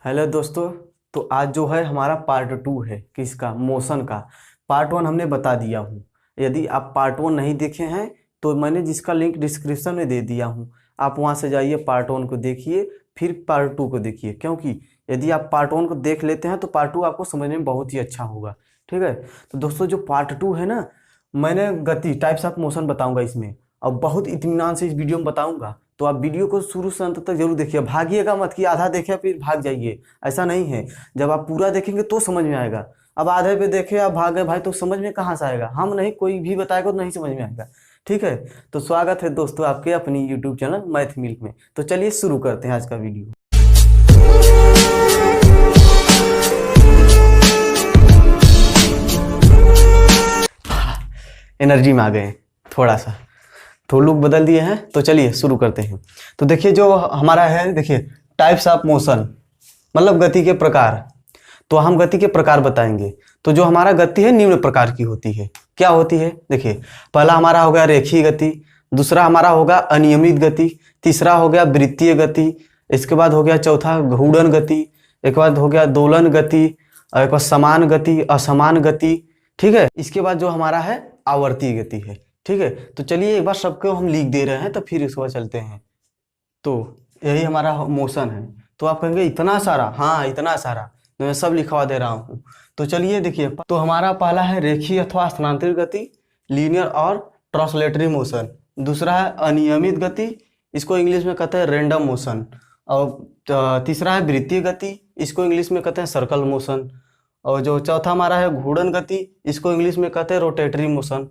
Hello दोस्तों। तो आज जो है हमारा पार्ट 2 है किसका, मोशन का। पार्ट 1 हमने बता दिया हूँ। यदि आप पार्ट 1 नहीं देखे हैं तो मैंने जिसका लिंक डिस्क्रिप्शन में दे दिया हूँ, आप वहाँ से जाइए, पार्ट 1 को देखिए, फिर पार्ट 2 को देखिए। क्योंकि यदि आप पार्ट 1 को देख लेते हैं तो पार्ट 2 आपको समझने में बहुत ही अच्छा होगा। ठीक है। तो दोस्तों जो पार्ट 2 है ना, मैंने गति टाइप्स ऑफ मोशन बताऊंगा इसमें, और बहुत इत्मीनान से इस वीडियो में बताऊंगा। तो आप वीडियो को शुरू से अंत तक जरूर देखिए, भागिएगा मत कि आधा देखे फिर भाग जाइए। ऐसा नहीं है, जब आप पूरा देखेंगे तो समझ में आएगा। अब आधे पे देखे आप भाग गए भाई, तो समझ में कहाँ से आएगा? हम नहीं, कोई भी बताएगा तो नहीं समझ में आएगा। ठीक है। तो स्वागत है दोस्तों आपके अपनी यूट्यूब चैनल मैथ मिल्क में। तो चलिए शुरू करते हैं आज का वीडियो। एनर्जी में आ गए थोड़ा सा, तो लुक बदल दिए हैं। तो चलिए शुरू करते हैं। तो देखिए जो हमारा है, देखिए टाइप्स ऑफ मोशन मतलब गति के प्रकार। तो हम गति के प्रकार बताएंगे। तो जो हमारा गति है निम्न प्रकार की होती है। क्या होती है? देखिए पहला हमारा हो गया रेखीय गति, दूसरा हमारा होगा अनियमित गति, तीसरा हो गया वृत्तीय गति, इसके बाद हो गया चौथा घूर्णन गति, एक बाद हो गया दोलन गति, और एक बाद समान गति, असमान गति। ठीक है। इसके बाद जो हमारा है आवर्तीय गति है। ठीक है। तो चलिए एक बार सबको हम लिख दे रहे हैं, तो फिर इसके बाद चलते हैं। तो यही हमारा मोशन है। तो आप कहेंगे इतना सारा? हाँ इतना सारा, तो मैं सब लिखवा दे रहा हूँ। तो चलिए देखिए, तो हमारा पहला है रेखीय अथवा स्थानांतरित गति, लीनियर और ट्रांसलेटरी मोशन। दूसरा है अनियमित गति, इसको इंग्लिश में कहते हैं रैंडम मोशन। और तीसरा है वृत्तीय गति, इसको इंग्लिश में कहते हैं सर्कल मोशन। और जो चौथा हमारा है घूर्णन गति, इसको इंग्लिश में कहते हैं रोटेटरी मोशन।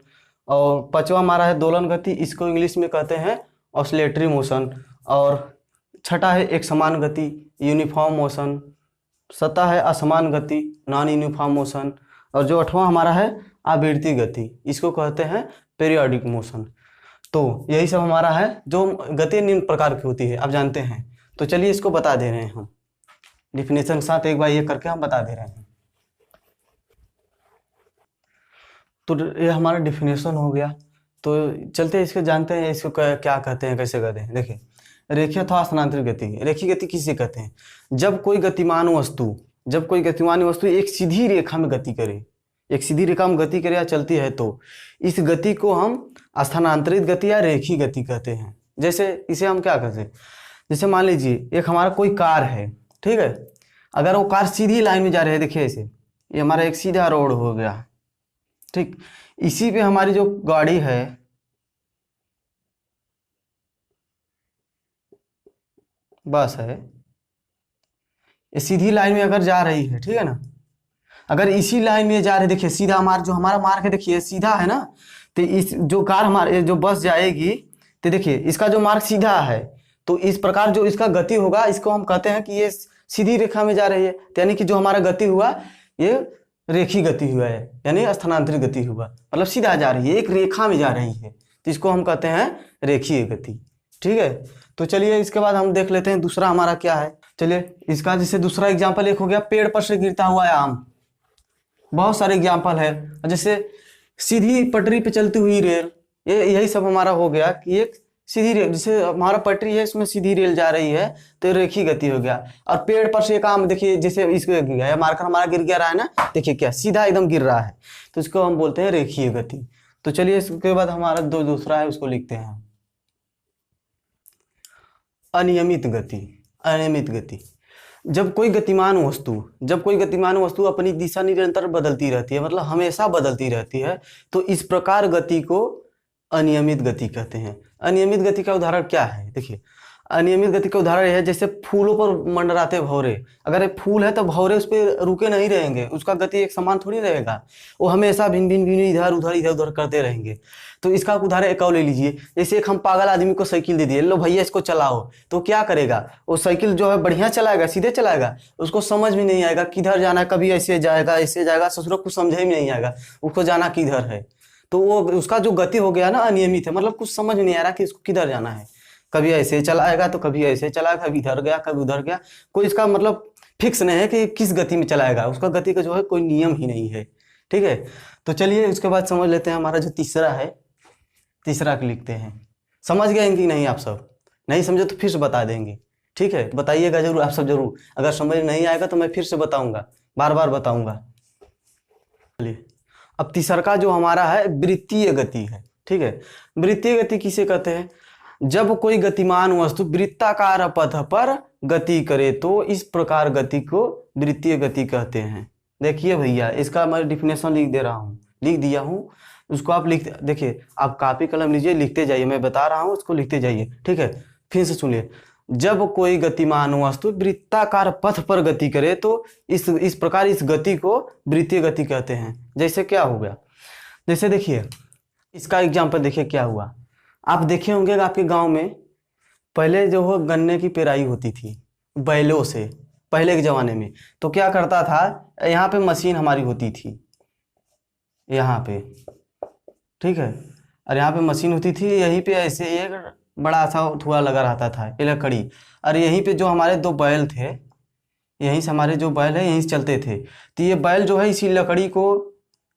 और पांचवा हमारा है दोलन गति, इसको इंग्लिश में कहते हैं ऑसिलेटरी मोशन। और छठा है एक समान गति, यूनिफॉर्म मोशन। सत्ता है असमान गति, नॉन यूनिफॉर्म मोशन। और जो आठवां हमारा है आवृत्ति गति, इसको कहते हैं पीरियोडिक मोशन। तो यही सब हमारा है जो गति निम्न प्रकार की होती है, आप जानते हैं। तो चलिए इसको बता दे रहे हैं हम डिफिनेशन के साथ, एक बार ये करके हम बता दे रहे हैं। तो ये हमारा डिफिनेशन हो गया। तो चलते इसके जानते हैं इसको क्या कहते हैं, कैसे कहते हैं। देखिए रेखीय अथवा स्थानांतरित गति। रेखीय गति किसे कहते हैं? जब कोई गतिमान वस्तु एक सीधी रेखा में गति करे, एक सीधी रेखा में गति करे या चलती है, तो इस गति को हम स्थानांतरित गति या रेखीय गति कहते हैं। जैसे इसे हम क्या कहते हैं, जैसे मान लीजिए एक हमारा कोई कार है, ठीक है। अगर वो कार सीधी लाइन में जा रही है, देखिए ऐसे, ये हमारा एक सीधा रोड हो गया, ठीक। इसी पे हमारी जो गाड़ी है, बस है, ये सीधी लाइन में अगर जा रही है, ठीक है ना। अगर इसी लाइन में जा रही है, देखिए सीधा हमारा जो हमारा मार्ग है, देखिए सीधा है ना। तो इस जो कार हमारे जो बस जाएगी, तो देखिए इसका जो मार्ग सीधा है, तो इस प्रकार जो इसका गति होगा, इसको हम कहते हैं कि ये सीधी रेखा में जा रही है। यानी कि जो हमारा गति हुआ ये रेखीय गति हुआ है, यानी स्थानांतरित गति हुआ, मतलब सीधा जा रही है, एक रेखा में जा रही है, तो इसको हम कहते हैं रेखीय गति। ठीक है। तो चलिए इसके बाद हम देख लेते हैं दूसरा हमारा क्या है। चलिए इसका जैसे दूसरा एग्जाम्पल एक हो गया पेड़ पर से गिरता हुआ आम। बहुत सारे एग्जाम्पल है, जैसे सीधी पटरी पे चलती हुई रेल, ये यही सब हमारा हो गया कि एक सीधी रेल, जैसे हमारा पटरी है इसमें सीधी रेल जा रही है, तो रेखीय गति हो गया। और पेड़ पर से एक आम, देखिए जैसे इसको गिर गया, मार्कर हमारा गिर गया रहा है ना, देखिए क्या सीधा एकदम गिर रहा है, तो इसको हम बोलते हैं रेखीय गति। तो चलिए इसके बाद हमारा दूसरा है, उसको लिखते हैं अनियमित गति। अनियमित गति, जब कोई गतिमान वस्तु अपनी दिशा निरंतर बदलती रहती है, मतलब हमेशा बदलती रहती है, तो इस प्रकार गति को अनियमित गति कहते हैं। अनियमित गति का उदाहरण क्या है? देखिए अनियमित गति का उदाहरण है जैसे फूलों पर मंडराते भंवरे। अगर एक फूल है तो भंवरे उस पर रुके नहीं रहेंगे, उसका गति एक समान थोड़ी रहेगा, वो हमेशा भिन्न भिन्न इधर उधर करते रहेंगे। तो इसका उदाहरण एक और ले लीजिए, जैसे एक हम पागल आदमी को साइकिल दे दिए, लो भैया इसको चलाओ, तो क्या करेगा? वो साइकिल जो है बढ़िया चलाएगा, सीधे चलाएगा, उसको समझ में नहीं आएगा किधर जाना है, कभी ऐसे जाएगा, ससुर कुछ समझ में नहीं आएगा उसको जाना किधर है। तो वो उसका जो गति हो गया ना अनियमित है, मतलब कुछ समझ नहीं आ रहा कि इसको किधर जाना है, कभी ऐसे चलाएगा तो कभी ऐसे चलाएगा, कभी इधर गया कभी उधर गया, कोई इसका मतलब फिक्स नहीं है कि किस गति में चलाएगा, उसका गति का जो है कोई नियम ही नहीं है। ठीक है। तो चलिए उसके बाद समझ लेते हैं हमारा जो तीसरा है, तीसरा लिखते हैं। समझ गए कि नहीं? आप सब नहीं समझे तो फिर से बता देंगे। ठीक है, बताइएगा जरूर आप सब जरूर। अगर समझ नहीं आएगा तो मैं फिर से बताऊंगा, बार बार बताऊंगा। चलिए, अब तीसरा जो हमारा है वृत्तीय गति है। ठीक है, वृत्तीय गति किसे कहते हैं? जब कोई गतिमान वस्तु वृत्ताकार पथ पर गति करे तो इस प्रकार गति को वृत्तीय गति कहते हैं। देखिए भैया, इसका मैं डिफिनेशन लिख दे रहा हूँ, लिख दिया हूँ, उसको आप लिख देखिए, आप कॉपी कलम लीजिए, लिखते जाइए, मैं बता रहा हूँ उसको लिखते जाइए। ठीक है, फिर से सुनिए। जब कोई गतिमान वस्तु वृत्ताकार पथ पर गति करे तो इस प्रकार इस गति को वृत्तीय गति कहते हैं। जैसे क्या हो गया, जैसे देखिए इसका एग्जाम्पल देखिए क्या हुआ। आप देखे होंगे आपके गांव में पहले जो हो गन्ने की पेराई होती थी बैलों से, पहले के जमाने में। तो क्या करता था, यहाँ पे मशीन हमारी होती थी यहाँ पे, ठीक है, और यहाँ पे मशीन होती थी, यहीं पे ऐसे एक बड़ा सा धुआं लगा रहता था, ये लकड़ी, और यहीं पे जो हमारे दो बैल थे, यहीं से हमारे जो बैल है यहीं से चलते थे। तो ये बैल जो है इसी लकड़ी को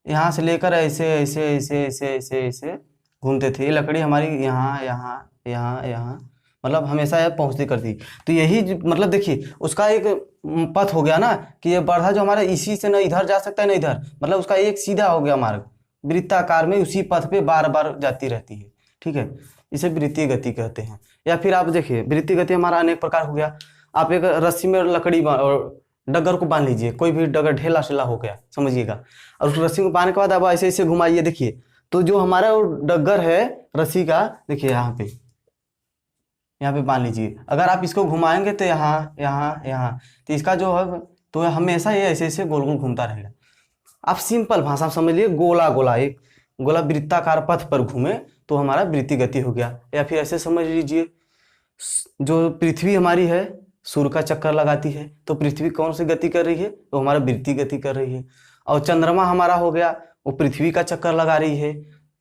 यहाँ से लेकर ऐसे ऐसे ऐसे ऐसे ऐसे ऐसे घूमते थे। ये लकड़ी हमारी यहाँ यहाँ यहाँ यहाँ मतलब हमेशा यह पहुँचती करती। तो यही मतलब देखिए उसका एक पथ हो गया ना, कि ये बरधा जो हमारा इसी से न इधर जा सकता है न इधर, मतलब उसका एक सीधा हो गया मार्ग, वृत्ताकार में उसी पथ पे बार बार जाती रहती है। ठीक है, इसे वृत्तीय गति कहते हैं। या फिर आप देखिए वृत्तीय गति हमारा अनेक प्रकार हो गया। आप एक रस्सी में लकड़ी और डगर को बांध लीजिए, कोई भी डगर ढेला शेला हो गया समझिएगा, और उस रस्सी को बांधने के बाद अब ऐसे ऐसे घुमाइए, देखिए तो जो हमारा वो डगर है रस्सी का, देखिए यहाँ पे बांध लीजिए। अगर आप इसको घुमाएंगे तो यहाँ यहाँ यहाँ, तो इसका जो है तो हमेशा ये ऐसे ऐसे गोल गोल घूमता रहेगा। आप सिंपल भाषा समझ लिए, गोला गोला एक गोला वृत्ताकार पथ पर घूमे तो हमारा वृत्तीय गति हो गया। या फिर ऐसे समझ लीजिए, जो पृथ्वी हमारी है सूर्य का चक्कर लगाती है, तो पृथ्वी कौन सी गति कर रही है, तो हमारा वृत्तीय गति कर रही है। और चंद्रमा हमारा हो गया, वो पृथ्वी का चक्कर लगा रही है,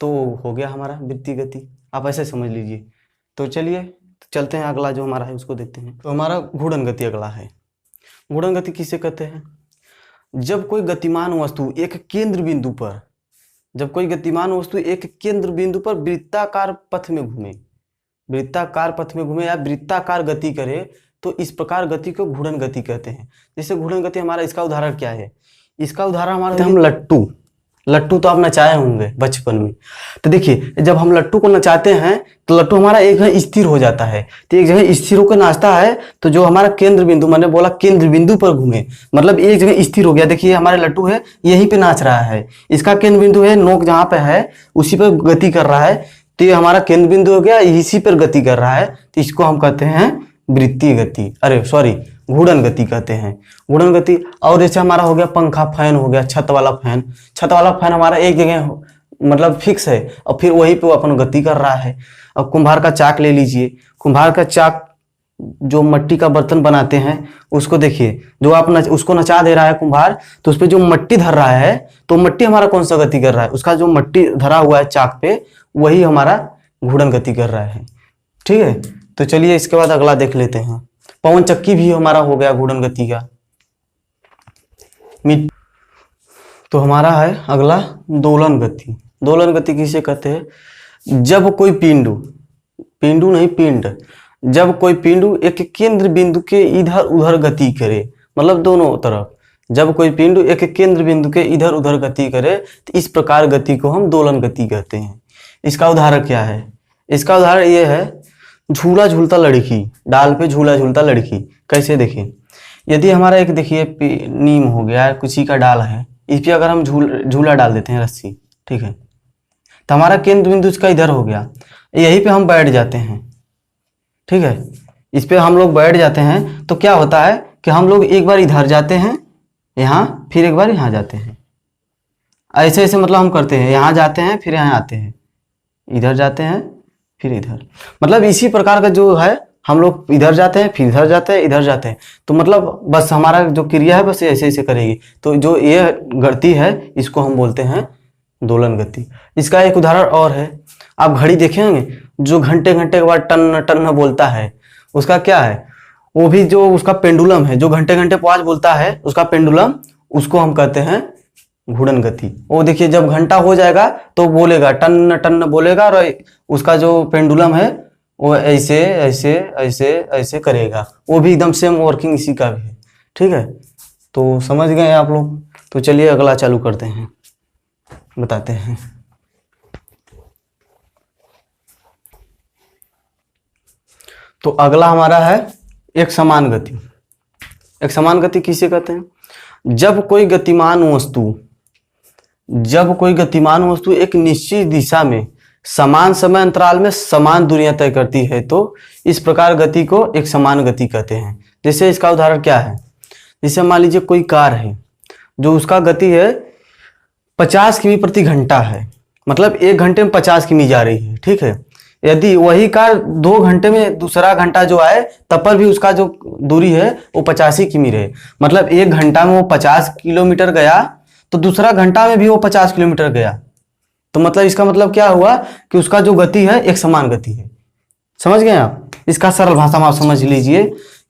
तो हो गया हमारा वृत्तीय गति। आप ऐसे समझ लीजिए। तो चलिए चलते हैं, अगला जो हमारा है उसको देखते हैं। तो हमारा घूर्णन गति अगला है। घूर्णन गति किसे कहते हैं? जब कोई गतिमान वस्तु एक केंद्र बिंदु पर, जब कोई गतिमान वस्तु एक केंद्र बिंदु पर वृत्ताकार पथ में घूमे, वृत्ताकार पथ में घूमे या वृत्ताकार गति करे तो इस प्रकार गति को घूर्णन गति कहते हैं। जैसे घूर्णन गति हमारा, इसका उदाहरण क्या है? इसका उदाहरण हमारा हम लट्टू, लट्टू तो आप नचाए होंगे बचपन में। तो देखिए जब हम लट्टू को नचाते हैं तो लट्टू हमारा एक जगह स्थिर हो जाता है, तो एक जगह स्थिर होकर नाचता है, तो जो हमारा केंद्र बिंदु, मैंने बोला केंद्र बिंदु पर घूमे, मतलब एक जगह स्थिर हो गया। देखिए हमारे लट्टू है यहीं पे नाच रहा है, इसका केंद्र बिंदु है नोक जहाँ पे है उसी पर गति कर रहा है, तो ये हमारा केंद्र बिंदु हो गया, इसी पर गति कर रहा है, तो इसको हम कहते हैं वृत्तीय गति, अरे सॉरी घूर्णन गति कहते हैं, घूर्णन गति। और जैसे हमारा हो गया पंखा, फैन हो गया, छत वाला फैन, छत वाला फैन हमारा एक जगह मतलब फिक्स है और फिर वहीं पे वो अपन गति कर रहा है। अब कुम्हार का चाक ले लीजिए, कुम्हार का चाक जो मिट्टी का बर्तन बनाते हैं उसको देखिए, जो आप उसको नचा दे रहा है कुम्हार, तो उस पर जो मिट्टी धर रहा है, तो मिट्टी हमारा कौन सा गति कर रहा है? उसका जो मिट्टी धरा हुआ है चाक पे वही हमारा घूर्णन गति कर रहा है। ठीक है, तो चलिए इसके बाद अगला देख लेते हैं। पवन चक्की भी हमारा हो गया घूर्णन गति का। तो हमारा है अगला दोलन गति। दोलन गति किसे कहते हैं? जब कोई पिंडू नहीं पिंड, जब कोई पिंडू एक केंद्र बिंदु के इधर उधर गति करे, मतलब दोनों तरफ, जब कोई पिंडू एक केंद्र बिंदु के इधर उधर गति करे तो इस प्रकार गति को हम दोलन गति कहते हैं। इसका उदाहरण क्या है? इसका उदाहरण ये है, झूला झूलता लड़की, डाल पे झूला झूलता लड़की। कैसे देखिए, यदि हमारा एक देखिए नीम हो गया, किसी का डाल है, इस पे अगर हम झूला डाल देते हैं रस्सी, ठीक है, तो हमारा केंद्र बिंदु इसका इधर हो गया, यहीं पे हम बैठ जाते हैं। ठीक है, इस पे हम लोग बैठ जाते हैं तो क्या होता है कि हम लोग एक बार इधर जाते हैं यहाँ, फिर एक बार यहाँ जाते हैं, ऐसे ऐसे मतलब हम करते हैं, यहाँ जाते हैं फिर यहाँ आते हैं, इधर जाते हैं फिर इधर, मतलब इसी प्रकार का जो है हम लोग इधर जाते हैं फिर इधर जाते हैं, इधर जाते हैं, तो मतलब बस हमारा जो क्रिया है बस ऐसे ऐसे करेगी। तो जो ये गति है इसको हम बोलते हैं दोलन गति। इसका एक उदाहरण और है, आप घड़ी देखे होंगे जो घंटे घंटे के बाद टन टन बोलता है, उसका क्या है? वो भी जो उसका पेंडुलम है, जो घंटे घंटे पाँच बोलता है उसका पेंडुलम, उसको हम कहते हैं घूर्णन गति। वो देखिए जब घंटा हो जाएगा तो बोलेगा टन टन बोलेगा, और उसका जो पेंडुलम है वो ऐसे ऐसे ऐसे ऐसे करेगा, वो भी एकदम सेम वर्किंग इसी का भी है। ठीक है, तो समझ गए आप लोग। तो चलिए अगला चालू करते हैं, बताते हैं। तो अगला हमारा है एक समान गति। एक समान गति किसे कहते हैं? जब कोई गतिमान वस्तु एक निश्चित दिशा में समान समय अंतराल में समान दूरियां तय करती है तो इस प्रकार गति को एक समान गति कहते हैं। जैसे इसका उदाहरण क्या है? जैसे मान लीजिए कोई कार है जो उसका गति है 50 किमी प्रति घंटा है, मतलब 1 घंटे में 50 किमी जा रही है। ठीक है, यदि वही कार 2 घंटे में दूसरा घंटा जो आए तब पर भी उसका जो दूरी है वो 85 किमी रहे, मतलब 1 घंटा में वो 50 किलोमीटर गया तो दूसरा घंटा में भी वो 50 किलोमीटर गया। तो मतलब इसका मतलब क्या हुआ कि उसका जो गति है एक समान गति है। समझ गए आप? इसका सरल भाषा में आप समझ लीजिए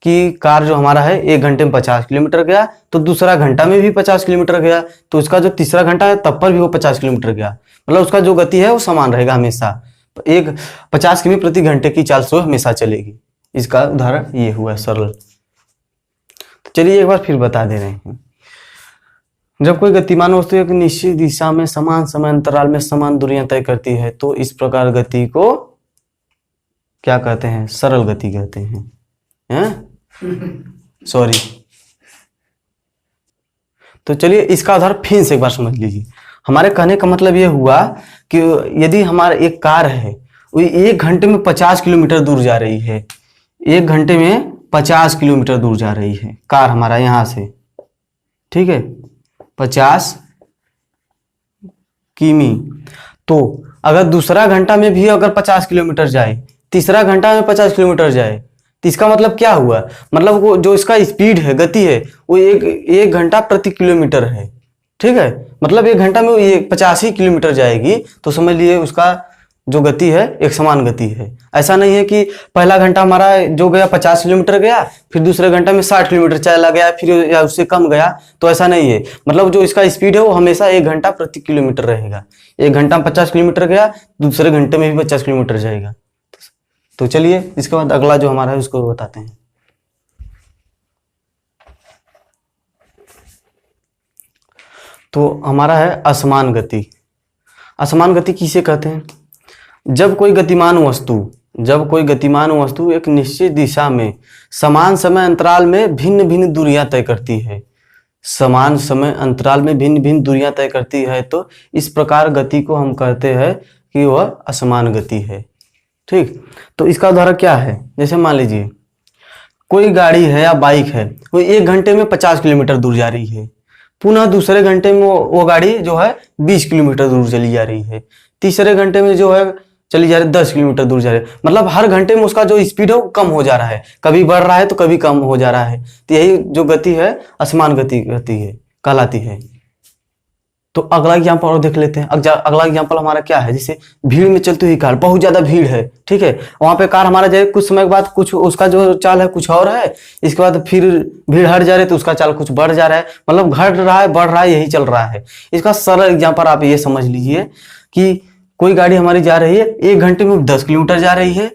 कि कार जो हमारा है 1 घंटे में 50 किलोमीटर गया तो दूसरा घंटा में भी 50 किलोमीटर गया, तो उसका जो तीसरा घंटा है तब पर भी वो 50 किलोमीटर गया, मतलब उसका जो गति है वो समान रहेगा हमेशा। एक 50 किमी प्रति घंटे की चाल से हमेशा चलेगी। इसका उदाहरण ये हुआ सरल। तो चलिए एक बार फिर बता दे रहे हैं। जब कोई गतिमान वस्तु एक निश्चित दिशा में समान समय अंतराल में समान दूरियां तय करती है तो इस प्रकार गति को क्या कहते हैं? सरल गति कहते हैं। सॉरी। तो चलिए इसका उदाहरण फिर से एक बार समझ लीजिए। हमारे कहने का मतलब ये हुआ कि यदि हमारा एक कार है वो 1 घंटे में 50 किलोमीटर दूर जा रही है, 1 घंटे में 50 किलोमीटर दूर जा रही है कार हमारा यहाँ से, ठीक है, 50 किमी। तो अगर दूसरा घंटा में भी अगर 50 किलोमीटर जाए, तीसरा घंटा में 50 किलोमीटर जाए, तो इसका मतलब क्या हुआ? मतलब वो जो इसका स्पीड है, गति है, वो एक घंटा प्रति किलोमीटर है। ठीक है, मतलब 1 घंटा में वो 85 किलोमीटर जाएगी, तो समझ लिए उसका जो गति है एक समान गति है। ऐसा नहीं है कि पहला घंटा हमारा जो गया 50 किलोमीटर गया, फिर दूसरे घंटा में 60 किलोमीटर चला गया, फिर या उससे कम गया, तो ऐसा नहीं है। मतलब जो इसका स्पीड है वो हमेशा 1 घंटा प्रति किलोमीटर रहेगा। 1 घंटा में 50 किलोमीटर गया, दूसरे घंटे में भी 50 किलोमीटर जाएगा। तो चलिए इसके बाद अगला जो हमारा है उसको बताते हैं। तो हमारा है असमान गति। असमान गति किसे कहते हैं? जब कोई गतिमान वस्तु एक निश्चित दिशा में समान समय अंतराल में भिन्न भिन्न दूरियां तय करती है, समान समय अंतराल में भिन्न भिन्न दूरियां तय करती है तो इस प्रकार गति को हम कहते हैं कि वह असमान गति है। ठीक, तो इसका उदाहरण क्या है? जैसे मान लीजिए कोई गाड़ी है या बाइक है, वो 1 घंटे में 50 किलोमीटर दूर जा रही है, पुनः दूसरे घंटे में वो गाड़ी जो है 20 किलोमीटर दूर चली जा रही है, तीसरे घंटे में जो है चली जा रही है 10 किलोमीटर दूर जा रही है। मतलब हर घंटे में उसका जो स्पीड है वो कम हो जा रहा है, कभी बढ़ रहा है तो कभी कम हो जा रहा है। तो यही जो गति है असमान गति कहलाती है। तो अगला एग्जाम्पल और देख लेते हैं। अगला एग्जाम्पल हमारा क्या है? जैसे भीड़ में चलती हुई कार, बहुत ज्यादा भीड़ है, ठीक है, वहां पे कार हमारा जाए, कुछ समय के बाद कुछ उसका जो चाल है कुछ और है, इसके बाद फिर भीड़ हट जा रही है तो उसका चाल कुछ बढ़ जा रहा है, मतलब घट रहा है बढ़ रहा है यही चल रहा है। इसका सरल एग्जाम्पल आप ये समझ लीजिए कि कोई गाड़ी हमारी जा रही है, 1 घंटे में 10 किलोमीटर जा रही है,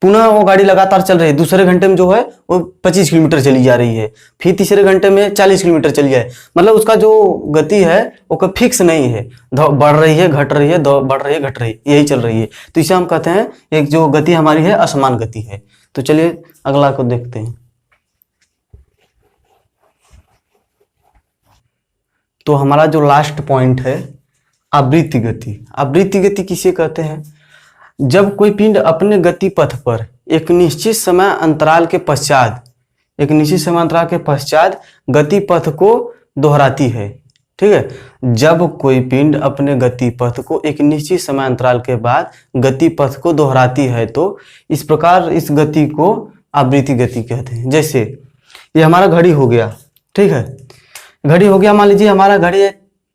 पुनः वो गाड़ी लगातार चल रही है, दूसरे घंटे में जो है वो 25 किलोमीटर चली जा रही है, फिर तीसरे घंटे में 40 किलोमीटर चली जाए। मतलब उसका जो गति है वो कोई फिक्स नहीं है, बढ़ रही है घट रही है, बढ़ रही है घट रही है, यही चल रही है। तो इसे हम कहते हैं एक जो गति हमारी है असमान गति है। तो चलिए अगला को देखते हैं। तो हमारा जो लास्ट पॉइंट है आवृत्ति गति। आवृत्ति गति किसे कहते हैं? जब कोई पिंड अपने गति पथ पर एक निश्चित समय अंतराल के पश्चात गति पथ को दोहराती है। ठीक है, जब कोई पिंड अपने गति पथ को एक निश्चित समय अंतराल के बाद गति पथ को दोहराती है तो इस प्रकार इस गति को आवृत्ति गति कहते हैं। जैसे ये हमारा घड़ी हो गया, ठीक है, घड़ी हो गया, मान लीजिए हमारा घड़ी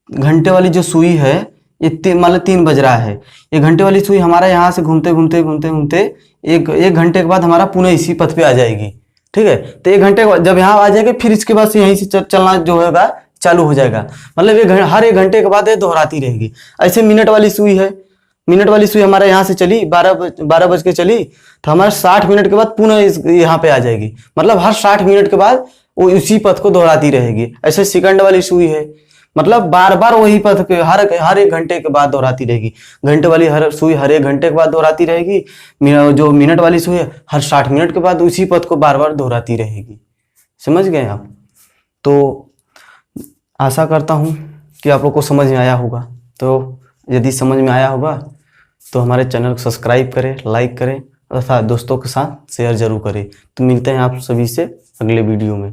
घंटे वाली जो सुई है ये मतलब 3 बज रहा है, ये घंटे वाली सुई हमारा यहाँ से घूमते घूमते एक घंटे के बाद हमारा पुनः इसी पथ पे आ जाएगी। ठीक है, तो 1 घंटे जब यहाँ आ जाएगा फिर इसके बाद से यहीं से चलना जो होगा चालू हो जाएगा। मतलब ये हर 1 घंटे के बाद ये दोहराती रहेगी। ऐसे मिनट वाली सुई है, मिनट वाली सुई हमारे यहाँ से चली 12 बज के चली, तो हमारे 60 मिनट के बाद पुनः यहाँ पे आ जाएगी। मतलब हर 60 मिनट के बाद वो उसी पथ को दोहराती रहेगी। ऐसे सेकंड वाली सुई है, मतलब बार बार वही पथ के हर 1 घंटे के बाद दोहराती रहेगी। घंटे वाली हर सुई हर 1 घंटे के बाद दोहराती रहेगी। जो मिनट वाली सुई है हर 60 मिनट के बाद उसी पथ को बार बार दोहराती रहेगी। समझ गए आप? तो आशा करता हूँ कि आप लोग को समझ में आया होगा। तो यदि समझ में आया होगा तो हमारे चैनल को सब्सक्राइब करें, लाइक करें तथा दोस्तों के साथ शेयर जरूर करें। तो मिलते हैं आप सभी से अगले वीडियो में।